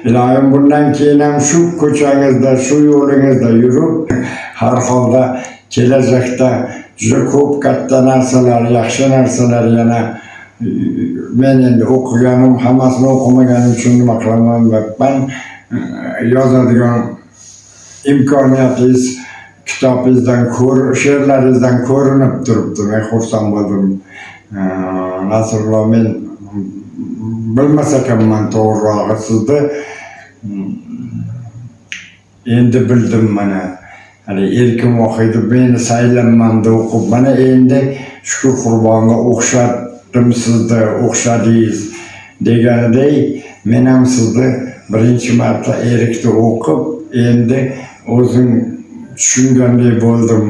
Ilohim bundan keyin ham shu ko'changizda, shu yo'lingizda yurib, har holda kelajakda juda ko'p katta narsalar, yaxshi narsalar yana men endi o'qiganim, hammasini o'qimaganim uchun nima qilaman deyapman. Yozadigan imkoniyatingiz kitobingizdan she'rlaringizdan ko'rinib turibdi. Men xursand bo'ldim. Nasrullo, men bilmas ekanman to'g'rirog'i sizni. Endi bildim mana. Hani Erkin Vohidov meni saylanmamda o'qib, mana endi Shukur Qurbonga o'xshatdim sizni, o'xshadingiz deganidek, men ham sizni birinchi marta Erikni o'qib, endi o'zim tushungandek bo'ldim.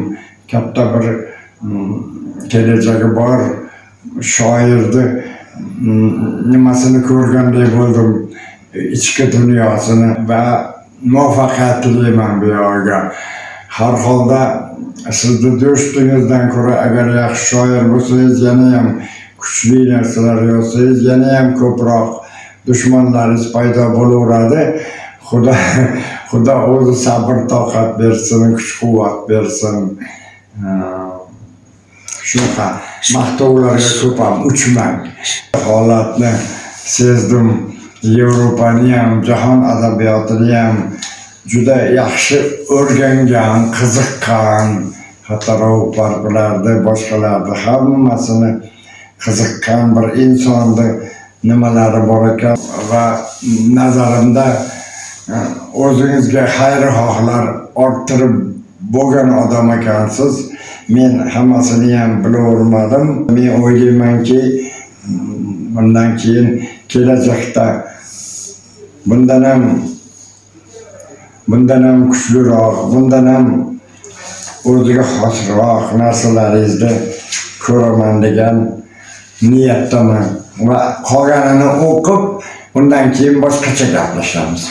Katta bir kelajagi bor shoirni nimasini ko'rgandek bo'ldim, ichki dunyosini va muvaffaqiyatliman bu yo'lga. Har holda sizni do'stingizdan ko'ra agar yaxshi shoir bo'lsangiz, yana ham kuchli narsalar yozsangiz, yana ham ko'proq dushmanlaringiz paydo bo'laveradi. Xudo o'zi sabr toqat bersin, kuch-quvvat bersin. Shunaqa maqtovlarga ko'p ham uchmang. Holatni sezdim. Yevropani ham, jahon adabiyotini ham juda yaxshi o'rgangan, qiziqqan, hatto Rauf Parfilarni, boshqalarni hammasini qiziqqan bir insonni nimalari bor ekan va nazarimda o'zingizga xayr-xohlar orttirib bo'lgan odam ekansiz. Men hammasini ham bilavermadim. Men o'ylaymanki, bundan keyin kelajakda bundan ham kuchliroq, bundan ham o'ziga xosroq narsalaringizni ko'raman degan niyatdaman va qolganini o'qib, undan keyin boshqacha gaplashamiz.